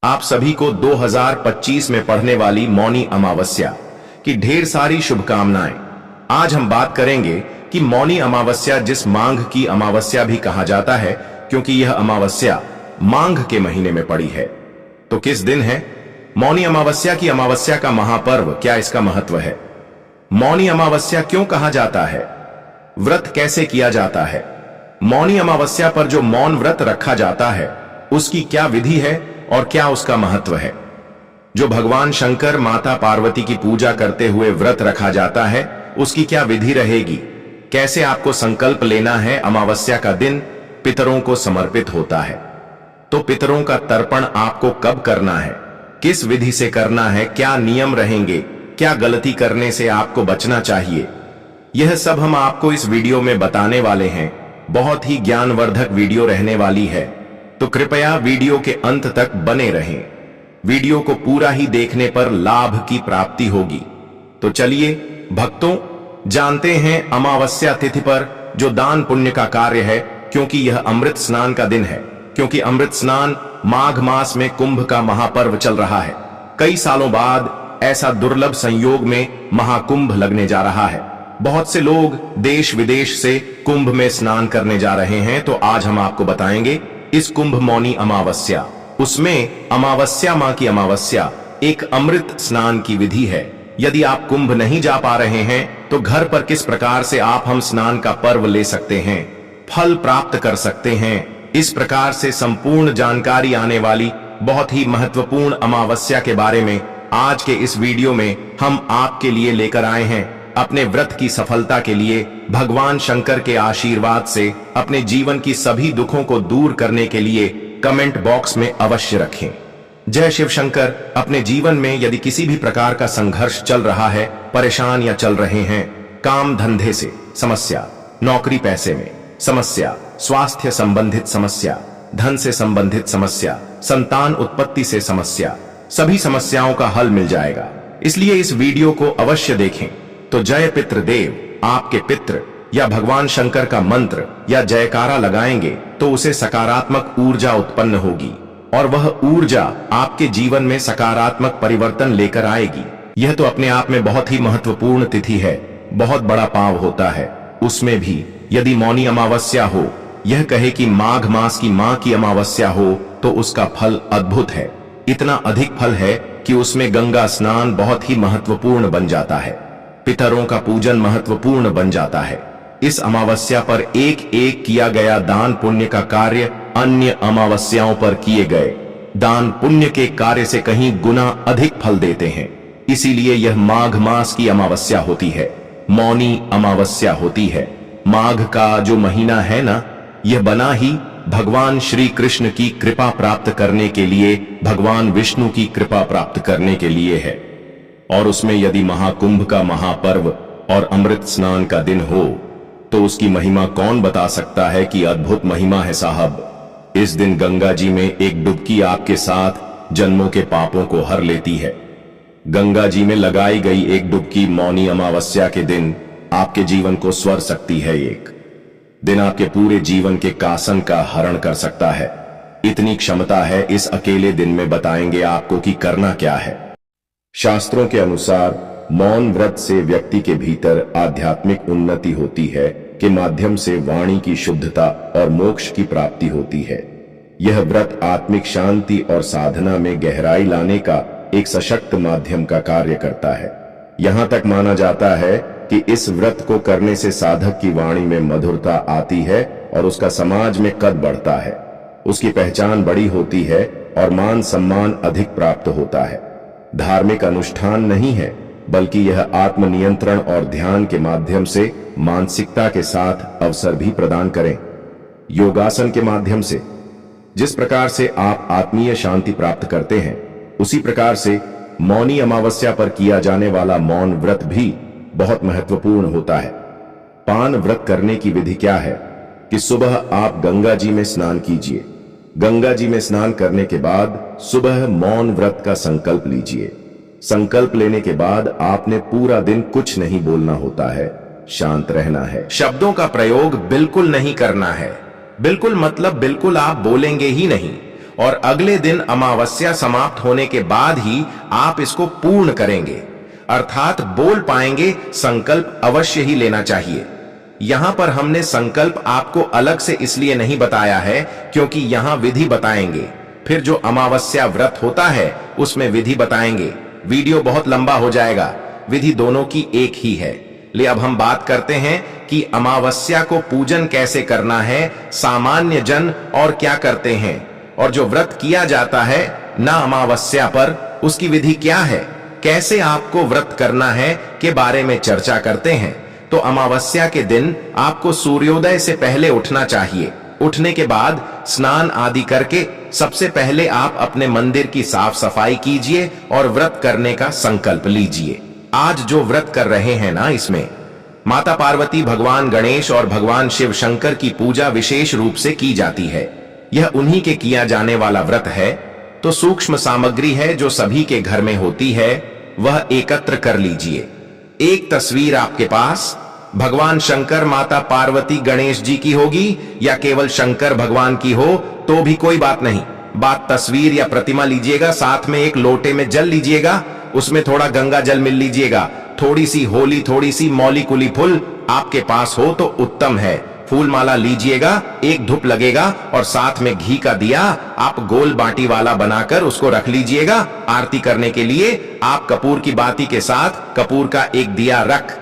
आप सभी को 2025 में पढ़ने वाली मौनी अमावस्या की ढेर सारी शुभकामनाएं। आज हम बात करेंगे कि मौनी अमावस्या, जिस माघ की अमावस्या भी कहा जाता है क्योंकि यह अमावस्या माघ के महीने में पड़ी है, तो किस दिन है मौनी अमावस्या की अमावस्या का महापर्व, क्या इसका महत्व है, मौनी अमावस्या क्यों कहा जाता है, व्रत कैसे किया जाता है, मौनी अमावस्या पर जो मौन व्रत रखा जाता है उसकी क्या विधि है और क्या उसका महत्व है। जो भगवान शंकर माता पार्वती की पूजा करते हुए व्रत रखा जाता है उसकी क्या विधि रहेगी, कैसे आपको संकल्प लेना है। अमावस्या का दिन पितरों को समर्पित होता है, तो पितरों का तर्पण आपको कब करना है, किस विधि से करना है, क्या नियम रहेंगे, क्या गलती करने से आपको बचना चाहिए, यह सब हम आपको इस वीडियो में बताने वाले हैं। बहुत ही ज्ञानवर्धक वीडियो रहने वाली है, तो कृपया वीडियो के अंत तक बने रहें। वीडियो को पूरा ही देखने पर लाभ की प्राप्ति होगी। तो चलिए भक्तों, जानते हैं अमावस्या तिथि पर जो दान पुण्य का कार्य है, क्योंकि यह अमृत स्नान का दिन है, क्योंकि अमृत स्नान माघ मास में कुंभ का महापर्व चल रहा है। कई सालों बाद ऐसा दुर्लभ संयोग में महाकुंभ लगने जा रहा है। बहुत से लोग देश विदेश से कुंभ में स्नान करने जा रहे हैं, तो आज हम आपको बताएंगे इस कुंभ मौनी अमावस्या, उसमें अमावस्या मां की अमावस्या एक अमृत स्नान की विधि है। यदि आप कुंभ नहीं जा पा रहे हैं तो घर पर किस प्रकार से आप हम स्नान का पर्व ले सकते हैं, फल प्राप्त कर सकते हैं, इस प्रकार से संपूर्ण जानकारी आने वाली बहुत ही महत्वपूर्ण अमावस्या के बारे में आज के इस वीडियो में हम आपके लिए लेकर आए हैं। अपने व्रत की सफलता के लिए भगवान शंकर के आशीर्वाद से अपने जीवन की सभी दुखों को दूर करने के लिए कमेंट बॉक्स में अवश्य रखें जय शिव शंकर। अपने जीवन में यदि किसी भी प्रकार का संघर्ष चल रहा है, परेशान या चल रहे हैं, काम धंधे से समस्या, नौकरी पैसे में समस्या, स्वास्थ्य संबंधित समस्या, धन से संबंधित समस्या, संतान उत्पत्ति से समस्या, सभी समस्याओं का हल मिल जाएगा। इसलिए इस वीडियो को अवश्य देखें। तो जय पितृदेव, आपके पितृ या भगवान शंकर का मंत्र या जयकारा लगाएंगे तो उसे सकारात्मक ऊर्जा उत्पन्न होगी और वह ऊर्जा आपके जीवन में सकारात्मक परिवर्तन लेकर आएगी। यह तो अपने आप में बहुत ही महत्वपूर्ण तिथि है, बहुत बड़ा पाव होता है। उसमें भी यदि मौनी अमावस्या हो, यह कहे कि माघ मास की मां की अमावस्या हो, तो उसका फल अद्भुत है। इतना अधिक फल है कि उसमें गंगा स्नान बहुत ही महत्वपूर्ण बन जाता है, पितरों का पूजन महत्वपूर्ण बन जाता है। इस अमावस्या पर एक एक किया गया दान पुण्य का कार्य अन्य अमावस्याओं पर किए गए दान पुण्य के कार्य से कहीं गुना अधिक फल देते हैं। इसीलिए यह माघ मास की अमावस्या होती है, मौनी अमावस्या होती है। माघ का जो महीना है ना, यह बना ही भगवान श्री कृष्ण की कृपा प्राप्त करने के लिए, भगवान विष्णु की कृपा प्राप्त करने के लिए है। और उसमें यदि महाकुंभ का महापर्व और अमृत स्नान का दिन हो तो उसकी महिमा कौन बता सकता है कि अद्भुत महिमा है साहब। इस दिन गंगा जी में एक डुबकी आपके साथ जन्मों के पापों को हर लेती है। गंगा जी में लगाई गई एक डुबकी मौनी अमावस्या के दिन आपके जीवन को स्वर सकती है। एक दिन आपके पूरे जीवन के कासन का हरण कर सकता है। इतनी क्षमता है इस अकेले दिन में। बताएंगे आपको कि करना क्या है। शास्त्रों के अनुसार मौन व्रत से व्यक्ति के भीतर आध्यात्मिक उन्नति होती है, के माध्यम से वाणी की शुद्धता और मोक्ष की प्राप्ति होती है। यह व्रत आत्मिक शांति और साधना में गहराई लाने का एक सशक्त माध्यम का कार्य करता है। यहाँ तक माना जाता है कि इस व्रत को करने से साधक की वाणी में मधुरता आती है और उसका समाज में कद बढ़ता है, उसकी पहचान बड़ी होती है और मान सम्मान अधिक प्राप्त होता है। धार्मिक अनुष्ठान नहीं है, बल्कि यह आत्मनियंत्रण और ध्यान के माध्यम से मानसिकता के साथ अवसर भी प्रदान करें। योगासन के माध्यम से जिस प्रकार से आप आत्मीय शांति प्राप्त करते हैं, उसी प्रकार से मौनी अमावस्या पर किया जाने वाला मौन व्रत भी बहुत महत्वपूर्ण होता है। पान व्रत करने की विधि क्या है कि सुबह आप गंगा जी में स्नान कीजिए। गंगा जी में स्नान करने के बाद सुबह मौन व्रत का संकल्प लीजिए। संकल्प लेने के बाद आपने पूरा दिन कुछ नहीं बोलना होता है, शांत रहना है, शब्दों का प्रयोग बिल्कुल नहीं करना है। बिल्कुल मतलब बिल्कुल आप बोलेंगे ही नहीं और अगले दिन अमावस्या समाप्त होने के बाद ही आप इसको पूर्ण करेंगे, अर्थात बोल पाएंगे। संकल्प अवश्य ही लेना चाहिए। यहां पर हमने संकल्प आपको अलग से इसलिए नहीं बताया है क्योंकि यहां विधि बताएंगे, फिर जो अमावस्या व्रत होता है उसमें विधि बताएंगे। वीडियो बहुत लंबा हो जाएगा, विधि दोनों की एक ही है। ले अब हम बात करते हैं कि अमावस्या को पूजन कैसे करना है, सामान्य जन और क्या करते हैं, और जो व्रत किया जाता है ना अमावस्या पर, उसकी विधि क्या है, कैसे आपको व्रत करना है के बारे में चर्चा करते हैं। तो अमावस्या के दिन आपको सूर्योदय से पहले उठना चाहिए। उठने के बाद स्नान आदि करके सबसे पहले आप अपने मंदिर की साफ सफाई कीजिए और व्रत करने का संकल्प लीजिए। आज जो व्रत कर रहे हैं ना, इसमें माता पार्वती, भगवान गणेश और भगवान शिव शंकर की पूजा विशेष रूप से की जाती है। यह उन्हीं के किया जाने वाला व्रत है। तो सूक्ष्म सामग्री है जो सभी के घर में होती है, वह एकत्र कर लीजिए। एक तस्वीर आपके पास भगवान शंकर, माता पार्वती, गणेश जी की होगी या केवल शंकर भगवान की हो तो भी कोई बात नहीं। बात तस्वीर या प्रतिमा लीजिएगा, साथ में एक लोटे में जल लीजिएगा, उसमें थोड़ा गंगा जल मिल लीजिएगा, थोड़ी सी होली, थोड़ी सी मौली कुली फूल आपके पास हो तो उत्तम है। फूल माला लीजिएगा, एक धूप लगेगा और साथ में घी का दिया आप गोल बाटी वाला बनाकर उसको रख लीजिएगा। आरती करने के लिए आप कपूर की बाती के साथ कपूर का एक दिया रख,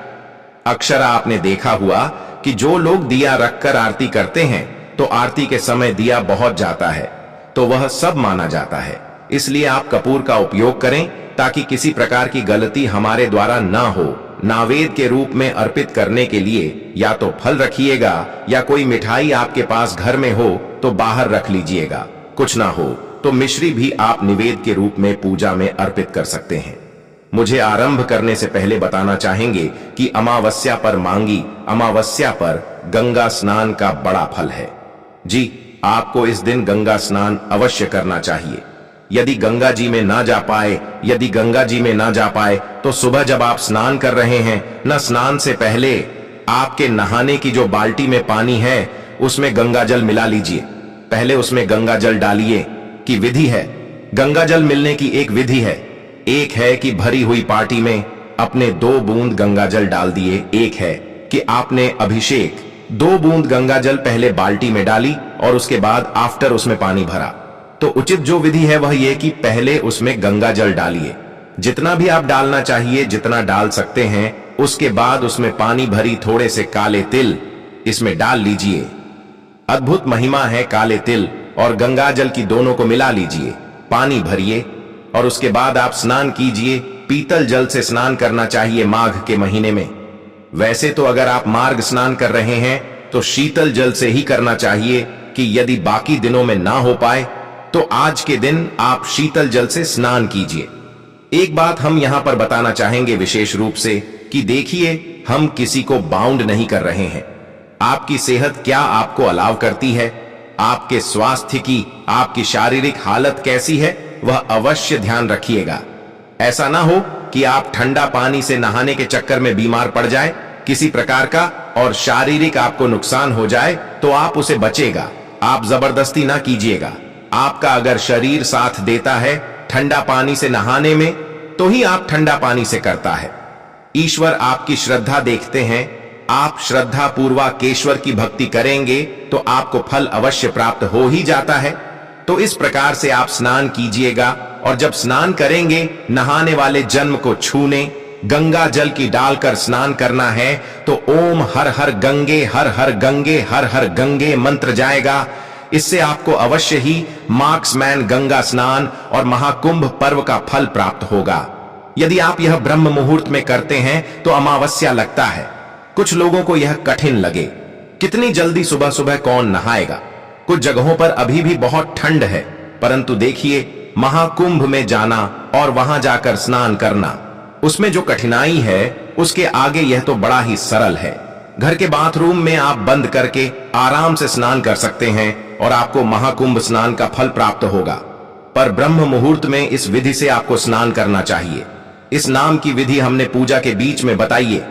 अक्सर आपने देखा हुआ कि जो लोग दिया रखकर आरती करते हैं तो आरती के समय दिया बहुत जाता है, तो वह सब माना जाता है। इसलिए आप कपूर का उपयोग करें ताकि किसी प्रकार की गलती हमारे द्वारा ना हो। नैवेद्य के रूप में अर्पित करने के लिए या तो फल रखिएगा या कोई मिठाई आपके पास घर में हो तो बाहर रख लीजिएगा। कुछ ना हो तो मिश्री भी आप निवेद्य के रूप में पूजा में अर्पित कर सकते हैं। मुझे आरंभ करने से पहले बताना चाहेंगे कि अमावस्या पर मांगी अमावस्या पर गंगा स्नान का बड़ा फल है। जी, आपको इस दिन गंगा स्नान अवश्य करना चाहिए। यदि गंगा जी में ना जा पाए तो सुबह जब आप स्नान कर रहे हैं न, स्नान से पहले आपके नहाने की जो बाल्टी में पानी है उसमें गंगा जल मिला लीजिए। पहले उसमें गंगा जल डालिए कि विधि है। गंगा जल मिलने की एक विधि है। एक है कि भरी हुई पार्टी में अपने 2 बूंद गंगा जल डाल दिए। एक है कि आपने अभिषेक 2 बूंद गंगा जल पहले बाल्टी में डाली और उसके बाद आफ्टर उसमें पानी भरा। तो उचित जो विधि है वह यह कि पहले उसमें गंगा जल डालिए, जितना भी आप डालना चाहिए, जितना डाल सकते हैं। उसके बाद उसमें पानी भरी थोड़े से काले तिल इसमें डाल लीजिए। अद्भुत महिमा है काले तिल और गंगा जल की, दोनों को मिला लीजिए, पानी भरिए और उसके बाद आप स्नान कीजिए। पीतल जल से स्नान करना चाहिए माघ के महीने में। वैसे तो अगर आप मार्ग स्नान कर रहे हैं तो शीतल जल से ही करना चाहिए, कि यदि बाकी दिनों में ना हो पाए तो आज के दिन आप शीतल जल से स्नान कीजिए। एक बात हम यहां पर बताना चाहेंगे विशेष रूप से कि देखिए, हम किसी को बाउंड नहीं कर रहे हैं। आपकी सेहत क्या आपको अलाव करती है, आपके स्वास्थ्य की, आपकी शारीरिक हालत कैसी है, वह अवश्य ध्यान रखिएगा। ऐसा ना हो कि आप ठंडा पानी से नहाने के चक्कर में बीमार पड़ जाए किसी प्रकार का और शारीरिक आपको नुकसान हो जाए तो आप उसे बचेगा। आप जबरदस्ती ना कीजिएगा। आपका अगर शरीर साथ देता है ठंडा पानी से नहाने में तो ही आप ठंडा पानी से करता है। ईश्वर आपकी श्रद्धा देखते हैं। आप श्रद्धा पूर्वक ईश्वर की भक्ति करेंगे तो आपको फल अवश्य प्राप्त हो ही जाता है। तो इस प्रकार से आप स्नान कीजिएगा और जब स्नान करेंगे नहाने वाले जन्म को छूने गंगा जल की डालकर स्नान करना है तो ओम हर हर गंगे हर हर गंगे हर हर गंगे मंत्र जाएगा। इससे आपको अवश्य ही मार्क्समैन गंगा स्नान और महाकुंभ पर्व का फल प्राप्त होगा। यदि आप यह ब्रह्म मुहूर्त में करते हैं तो अमावस्या लगता है। कुछ लोगों को यह कठिन लगे, कितनी जल्दी सुबह सुबह कौन नहाएगा। कुछ जगहों पर अभी भी बहुत ठंड है, परंतु देखिए महाकुंभ में जाना और वहां जाकर स्नान करना, उसमें जो कठिनाई है उसके आगे यह तो बड़ा ही सरल है। घर के बाथरूम में आप बंद करके आराम से स्नान कर सकते हैं और आपको महाकुंभ स्नान का फल प्राप्त होगा। पर ब्रह्म मुहूर्त में इस विधि से आपको स्नान करना चाहिए। इस नाम की विधि हमने पूजा के बीच में बताइए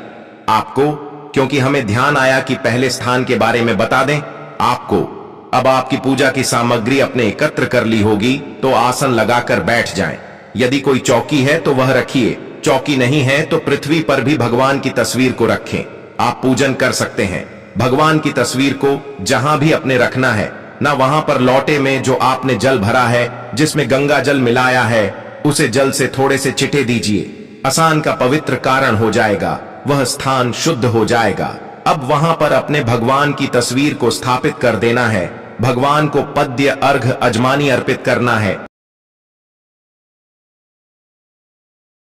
आपको, क्योंकि हमें ध्यान आया कि पहले स्थान के बारे में बता दें आपको। अब आपकी पूजा की सामग्री अपने एकत्र कर ली होगी तो आसन लगाकर बैठ जाएं। यदि कोई चौकी है तो वह रखिए, चौकी नहीं है तो पृथ्वी पर भी भगवान की तस्वीर को रखें। आप पूजन कर सकते हैं। भगवान की तस्वीर को जहां भी अपने रखना है ना, वहां पर लौटे में जो आपने जल भरा है, जिसमें गंगा जल मिलाया है, उसे जल से थोड़े से चिटे दीजिए। आसान का पवित्र कारण हो जाएगा, वह स्थान शुद्ध हो जाएगा। अब वहां पर अपने भगवान की तस्वीर को स्थापित कर देना है। भगवान को पद्य अर्घ अजमानी अर्पित करना है।